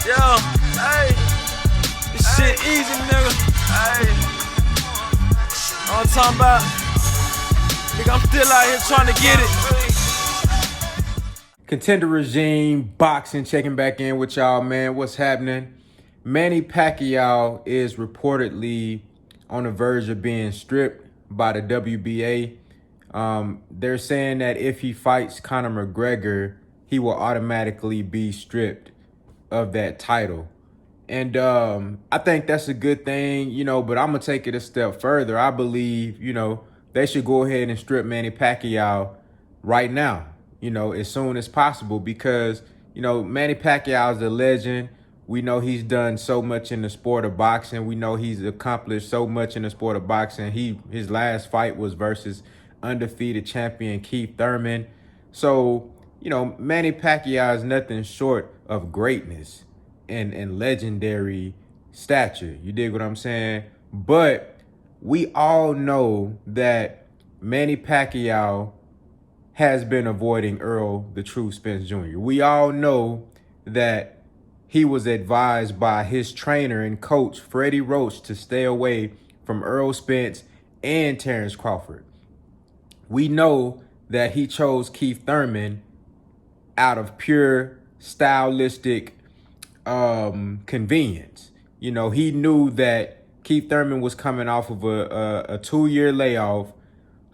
Yeah, hey, this shit easy, nigga. Hey, all I'm talking about, nigga, I'm still out here trying to get it. Contender Regime Boxing checking back in with y'all, man. What's happening? Manny Pacquiao is reportedly on the verge of being stripped by the WBA. They're saying that if he fights Conor McGregor, he will automatically be stripped of that title. And I think that's a good thing, but I'm going to take it a step further. I believe, they should go ahead and strip Manny Pacquiao right now, as soon as possible, because, Manny Pacquiao is a legend. We know he's done so much in the sport of boxing. We know he's accomplished so much in the sport of boxing. His last fight was versus undefeated champion Keith Thurman. So, Manny Pacquiao is nothing short of greatness and legendary stature. You dig what I'm saying? But we all know that Manny Pacquiao has been avoiding Earl the True Spence Jr. We all know that he was advised by his trainer and coach, Freddie Roach, to stay away from Earl Spence and Terrence Crawford. We know that he chose Keith Thurman out of pure stylistic convenience. He knew that Keith Thurman was coming off of a 2-year layoff,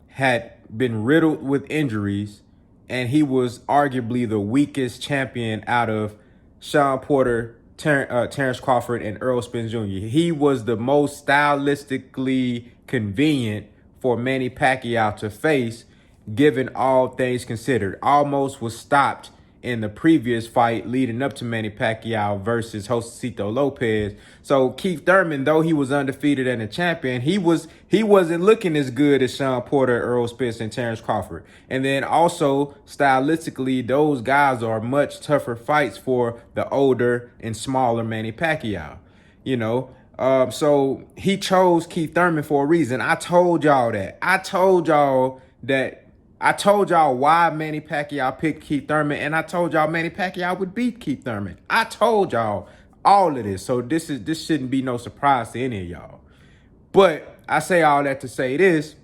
had been riddled with injuries, and he was arguably the weakest champion out of Sean Porter, Terrence Crawford, and Earl Spence Jr. He was the most stylistically convenient for Manny Pacquiao to face, given all things considered. Almost was stopped in the previous fight leading up to Manny Pacquiao versus Josecito Lopez. So Keith Thurman, though he was undefeated and a champion, he wasn't looking as good as Sean Porter, Earl Spence, and Terrence Crawford. And then also stylistically, those guys are much tougher fights for the older and smaller Manny Pacquiao. So he chose Keith Thurman for a reason. I told y'all that. I told y'all why Manny Pacquiao picked Keith Thurman, and I told y'all Manny Pacquiao would beat Keith Thurman. I told y'all all of this, so this shouldn't be no surprise to any of y'all. But I say all that to say this: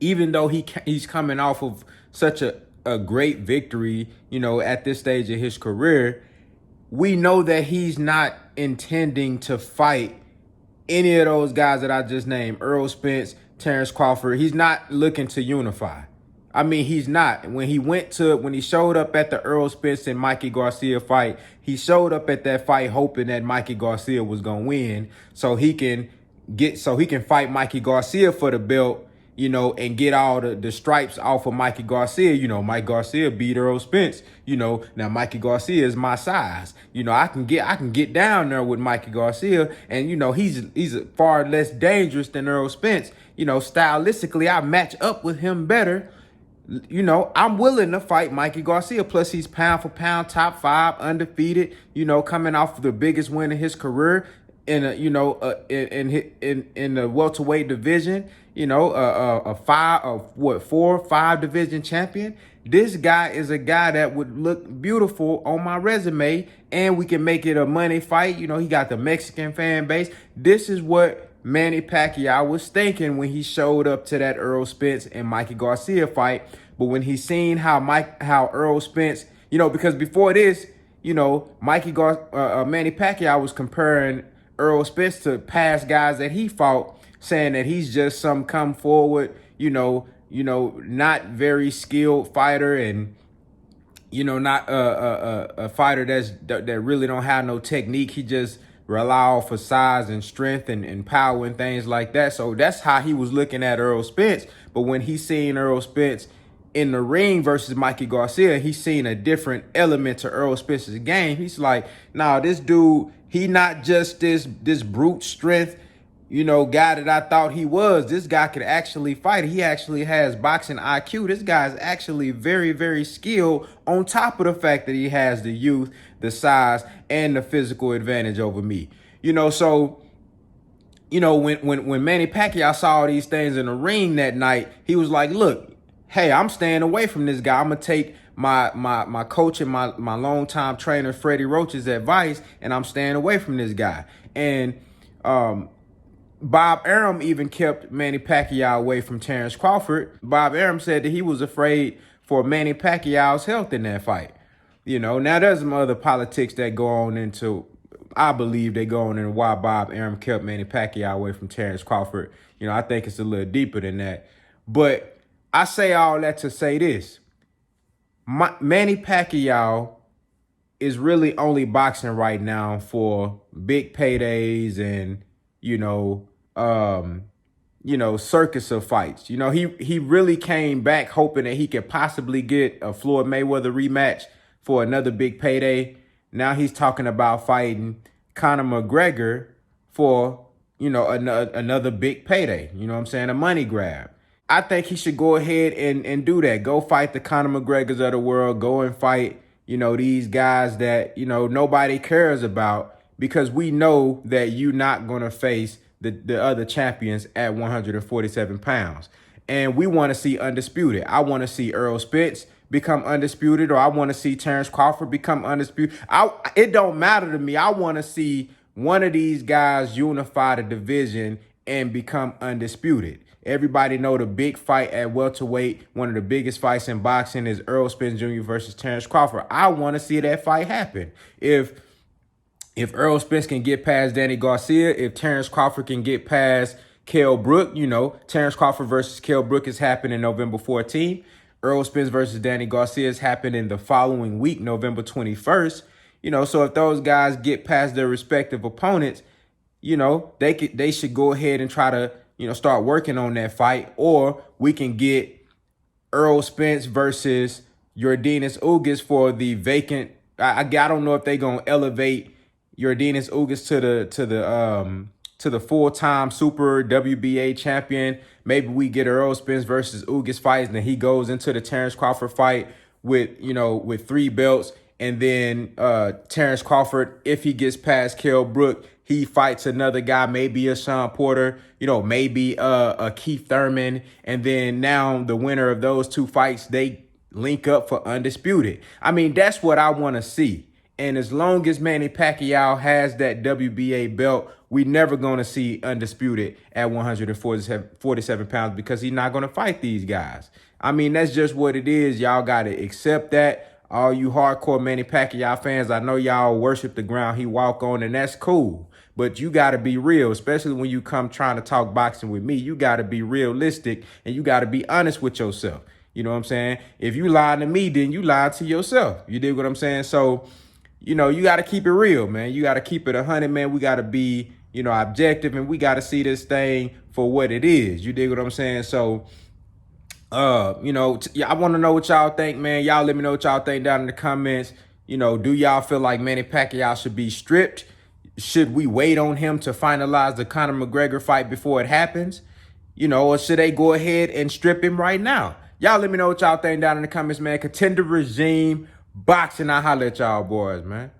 even though he's coming off of such a great victory, at this stage of his career, we know that he's not intending to fight any of those guys that I just named, Earl Spence, Terrence Crawford. He's not looking to unify. I mean, he's not. When he showed up at the Earl Spence and Mikey Garcia fight, he showed up at that fight hoping that Mikey Garcia was gonna win, so he can fight Mikey Garcia for the belt, and get all the stripes off of Mikey Garcia. Mike Garcia beat Earl Spence. Now Mikey Garcia is my size. I can get down there with Mikey Garcia, and he's far less dangerous than Earl Spence. Stylistically, I match up with him better. I'm willing to fight Mikey Garcia. Plus, he's pound for pound, top 5, undefeated. Coming off of the biggest win in his career in the welterweight division. A 4-5 division champion. This guy is a guy that would look beautiful on my resume, and we can make it a money fight. He got the Mexican fan base. This is what Manny Pacquiao was thinking when he showed up to that Earl Spence and Mikey Garcia fight. But when he seen how Earl Spence, because before this, Manny Pacquiao was comparing Earl Spence to past guys that he fought, saying that he's just some come forward, not very skilled fighter, and not a fighter that really don't have no technique. He just rely off for size and strength and power and things like that. So that's how he was looking at Earl Spence. But when he seen Earl Spence in the ring versus Mikey Garcia, he seen a different element to Earl Spence's game. He's like, nah, this dude, he not just this brute strength, guy that I thought he was. This guy could actually fight. He actually has boxing IQ. This guy's actually very, very skilled, on top of the fact that he has the youth, the size, and the physical advantage over me. So, when Manny Pacquiao saw all these things in the ring that night, he was like, look, hey, I'm staying away from this guy. I'm going to take my coach and my longtime trainer Freddie Roach's advice, and I'm staying away from this guy. And Bob Arum even kept Manny Pacquiao away from Terrence Crawford. Bob Arum said that he was afraid for Manny Pacquiao's health in that fight. You know, now there's some other politics that go on into, I believe they go on into why Bob Arum kept Manny Pacquiao away from Terrence Crawford. You know, I think it's a little deeper than that. But I say all that to say this. Manny Pacquiao is really only boxing right now for big paydays and, circus of fights. You know, he really came back hoping that he could possibly get a Floyd Mayweather rematch for another big payday. Now he's talking about fighting Conor McGregor for, another big payday. You know what I'm saying? A money grab. I think he should go ahead and do that. Go fight the Conor McGregors of the world. Go and fight, these guys that, nobody cares about, because we know that you're not going to face the other champions at 147 pounds. And we want to see Undisputed. I want to see Errol Spence become undisputed, or I want to see Terrence Crawford become undisputed. It don't matter to me. I want to see one of these guys unify the division and become undisputed. Everybody know the big fight at welterweight, one of the biggest fights in boxing, is Errol Spence Jr. versus Terrence Crawford. I want to see that fight happen. If Errol Spence can get past Danny Garcia, if Terrence Crawford can get past Kell Brook, Terrence Crawford versus Kell Brook is happening November 14th. Errol Spence versus Danny Garcia is happening the following week, November 21st. So if those guys get past their respective opponents, they should go ahead and try to, start working on that fight. Or we can get Errol Spence versus Yordenis Ugas for the vacant. I don't know if they're gonna elevate Yordenis Ugas to the full-time super WBA champion. Maybe we get Errol Spence versus Ugas fights, and then he goes into the Terrence Crawford fight with 3 belts. And then Terrence Crawford, if he gets past Kell Brook, he fights another guy, maybe a Sean Porter, maybe a Keith Thurman. And then now the winner of those 2 fights, they link up for Undisputed. I mean, that's what I want to see. And as long as Manny Pacquiao has that WBA belt, we never going to see Undisputed at 147 pounds, because he's not going to fight these guys. I mean, that's just what it is. Y'all got to accept that. All you hardcore Manny Pacquiao fans, I know y'all worship the ground he walk on, and that's cool. But you got to be real, especially when you come trying to talk boxing with me. You got to be realistic, and you got to be honest with yourself. You know what I'm saying? If you lie to me, then you lie to yourself. You dig what I'm saying? So, you got to keep it real, man. You got to keep it 100, man. We got to be, objective, and we got to see this thing for what it is. You dig what I'm saying? So, I want to know what y'all think, man. Y'all let me know what y'all think down in the comments. Do y'all feel like Manny Pacquiao should be stripped? Should we wait on him to finalize the Conor McGregor fight before it happens? Or should they go ahead and strip him right now? Y'all let me know what y'all think down in the comments, man. Contender regime, boxing. I'll holler at y'all boys, man.